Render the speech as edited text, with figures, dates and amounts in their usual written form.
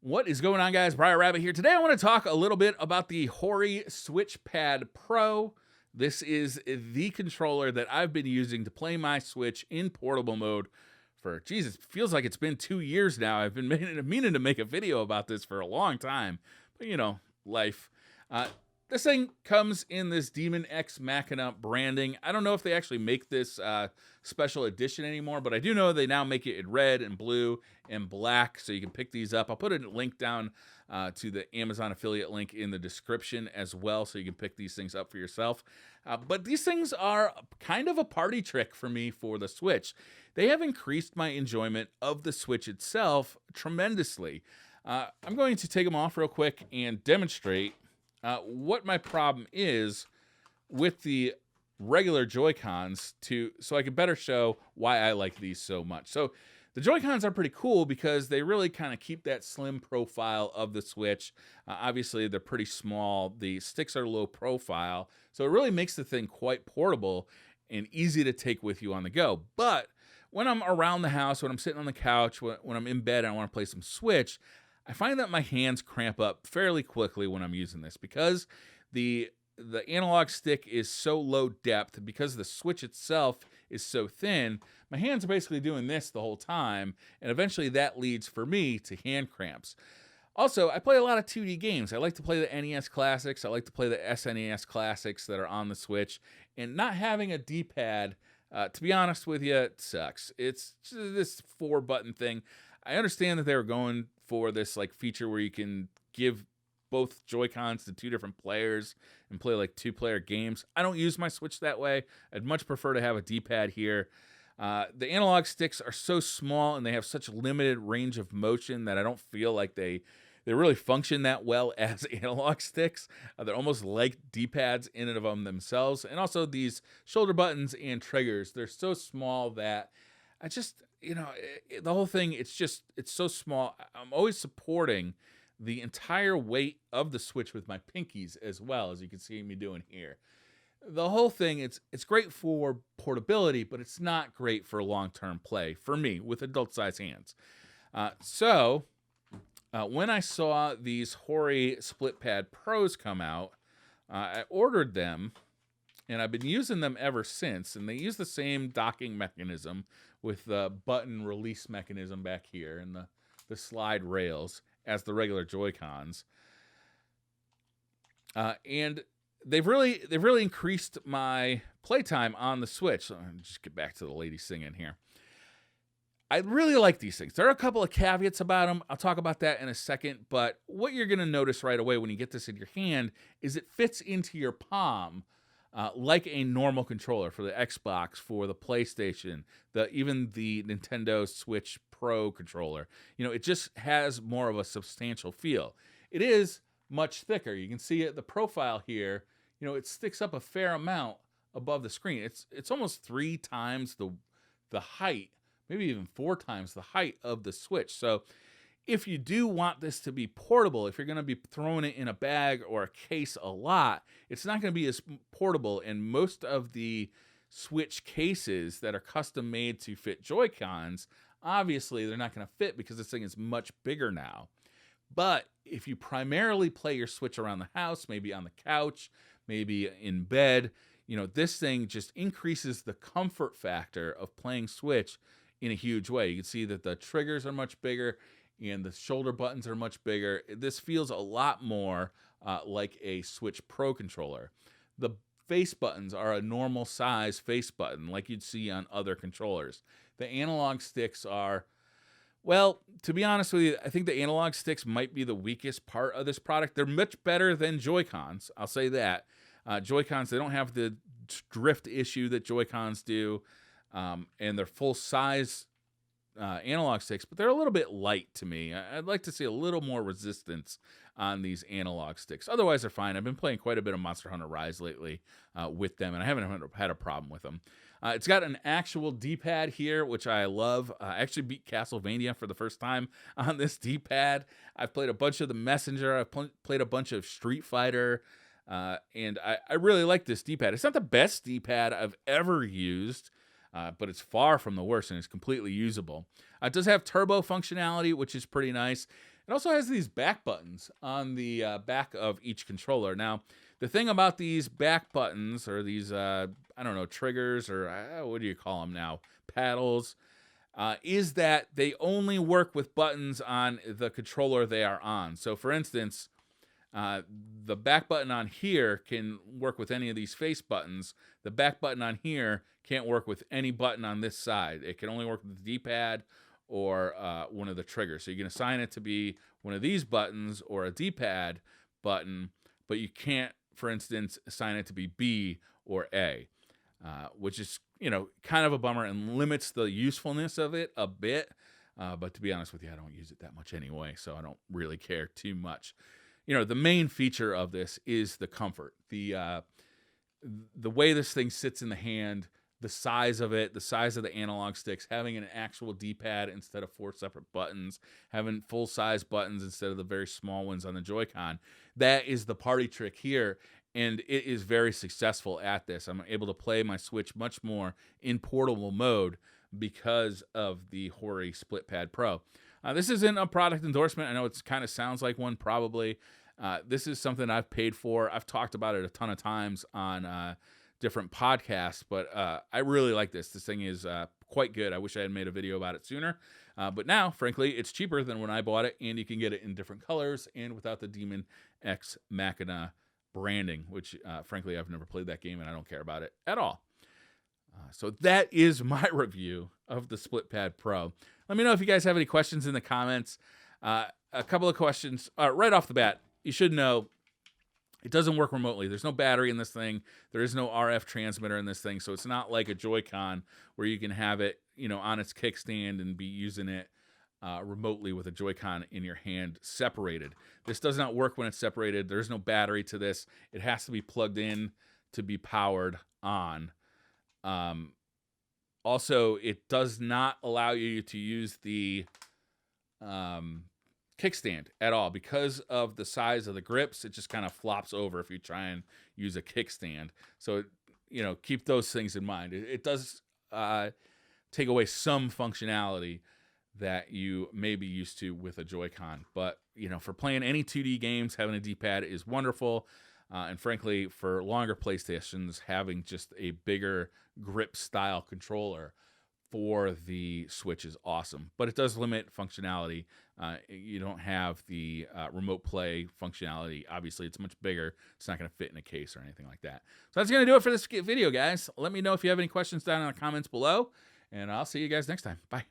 What is going on, guys? Briar Rabbit here. Today I want to talk a little bit about the Hori SwitchPad Pro. This is the controller that I've been using to play my Switch in portable mode for, Jesus, feels like it's been 2 years now. I've been meaning to make a video about this for a long time, but life. This thing comes in this Demon X Machina branding. I don't know if they actually make this special edition anymore, but I do know they now make it in red and blue and black, so you can pick these up. I'll put a link down to the Amazon affiliate link in the description as well, so you can pick these things up for yourself. But these things are kind of a party trick for me for the Switch. They have increased my enjoyment of the Switch itself tremendously. I'm going to take them off real quick and demonstrate what my problem is with the regular Joy-Cons so I can better show why I like these so much. So the Joy-Cons are pretty cool because they really kind of keep that slim profile of the Switch. Obviously, they're pretty small. The sticks are low profile, so it really makes the thing quite portable and easy to take with you on the go. But when I'm around the house, when I'm sitting on the couch, when I'm in bed and I want to play some Switch, I find that my hands cramp up fairly quickly when I'm using this because the analog stick is so low depth, because the Switch itself is so thin. My hands are basically doing this the whole time, and eventually that leads for me to hand cramps. Also, I play a lot of 2D games. I like to play the NES classics. I like to play the SNES classics that are on the Switch, and not having a D-pad, to be honest with you, it sucks. It's just this 4-button thing. I understand that they were going for this feature where you can give both Joy-Cons to 2 different players and play 2-player games. I don't use my Switch that way. I'd much prefer to have a D-pad here. The analog sticks are so small and they have such limited range of motion that I don't feel like they really function that well as analog sticks. They're almost like D-pads in and of them themselves. And also these shoulder buttons and triggers, they're so small that I just, the whole thing, it's so small. I'm always supporting the entire weight of the Switch with my pinkies as well, as you can see me doing here. The whole thing, it's great for portability, but it's not great for long-term play for me with adult-sized hands. So when I saw these Hori SplitPad Pros come out, I ordered them, and I've been using them ever since. And they use the same docking mechanism with the button release mechanism back here and the slide rails as the regular Joy-Cons. And they've really increased my playtime on the Switch. So I'll just get back to the lady singing here. I really like these things. There are a couple of caveats about them. I'll talk about that in a second. But what you're going to notice right away when you get this in your hand is it fits into your palm like a normal controller for the Xbox, for the PlayStation, even the Nintendo Switch Pro controller. It just has more of a substantial feel. It is much thicker. You can see it, the profile here, it sticks up a fair amount above the screen. It's almost 3 times the height, maybe even 4 times the height of the Switch. So if you do want this to be portable, if you're going to be throwing it in a bag or a case a lot, it's not going to be as portable. And most of the Switch cases that are custom made to fit Joy-Cons, obviously they're not going to fit because this thing is much bigger now. But if you primarily play your Switch around the house, maybe on the couch, maybe in bed, this thing just increases the comfort factor of playing Switch in a huge way. You can see that the triggers are much bigger and the shoulder buttons are much bigger. This feels a lot more like a Switch Pro controller. The face buttons are a normal size face button like you'd see on other controllers. The analog sticks are, well, to be honest with you, I think the analog sticks might be the weakest part of this product. They're much better than Joy-Cons, I'll say that. Joy-Cons, they don't have the drift issue that Joy-Cons do, and they're full-size analog sticks, but they're a little bit light to me. I'd like to see a little more resistance on these analog sticks. Otherwise, they're fine. I've been playing quite a bit of Monster Hunter Rise lately with them, and I haven't had a problem with them. It's got an actual D-pad here, which I love. I actually beat Castlevania for the first time on this D-pad. I've played a bunch of The Messenger. I've played a bunch of Street Fighter, and I really like this D-pad. It's not the best D-pad I've ever used, but it's far from the worst, and it's completely usable. It does have turbo functionality, which is pretty nice. It also has these back buttons on the back of each controller. Now, the thing about these back buttons, or these, I don't know, triggers, or what do you call them now? Paddles, is that they only work with buttons on the controller they are on. So, for instance, the back button on here can work with any of these face buttons. The back button on here can't work with any button on this side. It can only work with the D-pad or one of the triggers. So you can assign it to be one of these buttons or a D-pad button, but you can't, for instance, assign it to be B or A, which is, kind of a bummer and limits the usefulness of it a bit. But to be honest with you, I don't use it that much anyway, so I don't really care too much. The main feature of this is the comfort. The way this thing sits in the hand, the size of it, the size of the analog sticks, having an actual D-pad instead of 4 separate buttons, having full-size buttons instead of the very small ones on the Joy-Con. That is the party trick here, and it is very successful at this. I'm able to play my Switch much more in portable mode because of the Hori Split Pad Pro. This isn't a product endorsement. I know it kind of sounds like one, probably. This is something I've paid for. I've talked about it a ton of times on different podcasts, but I really like this. This thing is quite good. I wish I had made a video about it sooner. But now, frankly, it's cheaper than when I bought it, and you can get it in different colors and without the Demon X Machina branding, which, frankly, I've never played that game, and I don't care about it at all. So that is my review of the Split Pad Pro. Let me know if you guys have any questions in the comments. A couple of questions. Right off the bat, you should know it doesn't work remotely. There's no battery in this thing. There is no RF transmitter in this thing, so it's not like a Joy-Con where you can have it, on its kickstand and be using it remotely with a Joy-Con in your hand separated. This does not work when it's separated. There's no battery to this. It has to be plugged in to be powered on. Also, it does not allow you to use the kickstand at all. Because of the size of the grips, it just kind of flops over if you try and use a kickstand. So, keep those things in mind. It does take away some functionality that you may be used to with a Joy-Con. But, for playing any 2D games, having a D-pad is wonderful. And frankly, for longer PlayStations, having just a bigger grip-style controller for the Switch is awesome. But it does limit functionality. You don't have the remote play functionality. Obviously, it's much bigger. It's not going to fit in a case or anything like that. So that's going to do it for this video, guys. Let me know if you have any questions down in the comments below, and I'll see you guys next time. Bye.